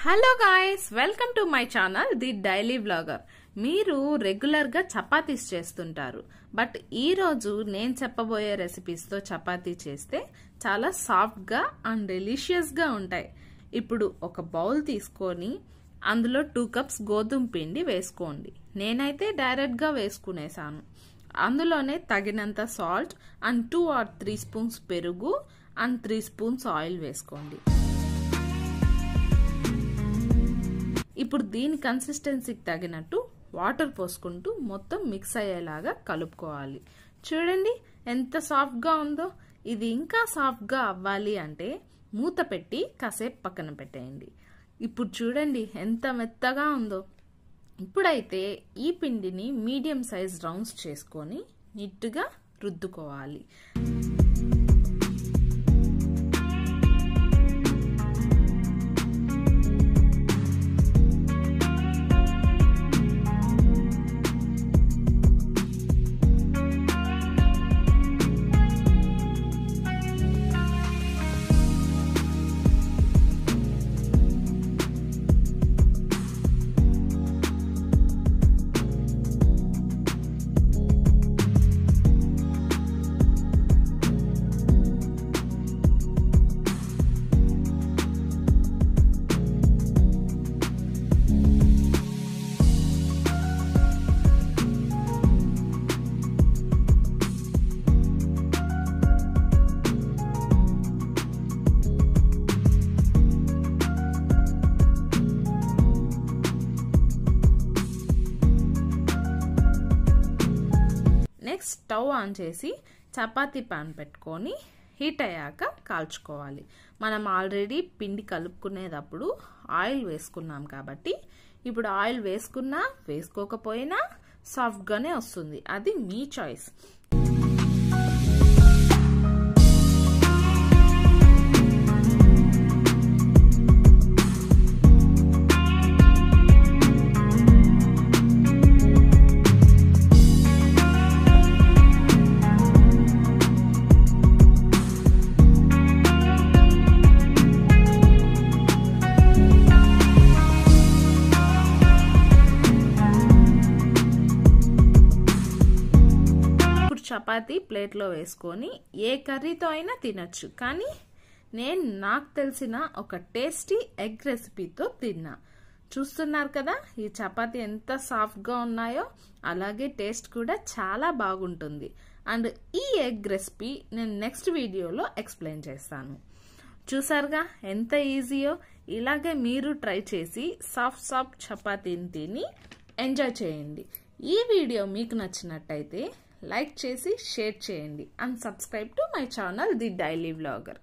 Hello guys, welcome to my channel the daily vlogger. మీరు రెగ్యులర్గా చపాతీస్ చేస్తుంటారు, బట్ ఈరోజు నేను చెప్పబోయే రెసిపీస్తో చపాతీ చేస్తే చాలా సాఫ్ట్గా అండ్ డెలిషియస్గా ఉంటాయి. ఇప్పుడు ఒక బౌల్ తీసుకొని అందులో 2 కప్స్ గోధుమ పిండి వేసుకోండి. నేనైతే డైరెక్ట్గా వేసుకునేసాను. అందులోనే తగినంత సాల్ట్ అండ్ 2 or 3 స్పూన్స్ పెరుగు అండ్ 3 స్పూన్స్ ఆయిల్ వేసుకోండి. ఇప్పుడు దీని కన్సిస్టెన్సీకి తగినట్టు వాటర్ పోసుకుంటూ మొత్తం మిక్స్ అయ్యేలాగా కలుపుకోవాలి. చూడండి ఎంత సాఫ్ట్గా ఉందో. ఇది ఇంకా సాఫ్ట్గా అవ్వాలి అంటే మూత పెట్టి కాసేపు పక్కన పెట్టేయండి. ఇప్పుడు చూడండి ఎంత మెత్తగా ఉందో. ఇప్పుడైతే ఈ పిండిని మీడియం సైజ్ రౌండ్స్ చేసుకొని నీట్గా రుద్దుకోవాలి. నెక్స్ట్ స్టవ్ ఆన్ చేసి చపాతీ పాన్ పెట్టుకొని హీట్ అయ్యాక కాల్చుకోవాలి. మనం ఆల్రెడీ పిండి కలుపుకునేటప్పుడు ఆయిల్ వేసుకున్నాం కాబట్టి ఇప్పుడు ఆయిల్ వేసుకున్నా వేసుకోకపోయినా సాఫ్ట్గానే వస్తుంది. అది మీ చాయిస్. చపాతీ ప్లేట్లో వేసుకొని ఏ కర్రీతో అయినా తినచ్చు, కానీ నాకు తెలిసిన ఒక టేస్టీ ఎగ్ రెసిపీతో తిన్నా. చూస్తున్నారు కదా ఈ చపాతీ ఎంత సాఫ్ట్గా ఉన్నాయో, అలాగే టేస్ట్ కూడా చాలా బాగుంటుంది. అండ్ ఈ ఎగ్ రెసిపీ నేను నెక్స్ట్ వీడియోలో ఎక్స్ప్లెయిన్ చేస్తాను. చూసారుగా ఎంత ఈజీయో. ఇలాగే మీరు ట్రై చేసి సాఫ్ట్ చపాతీని తిని ఎంజాయ్ చేయండి. ఈ వీడియో మీకు నచ్చినట్టయితే లైక్ చేసి షేర్ చేయండి and subscribe to my channel the daily vlogger.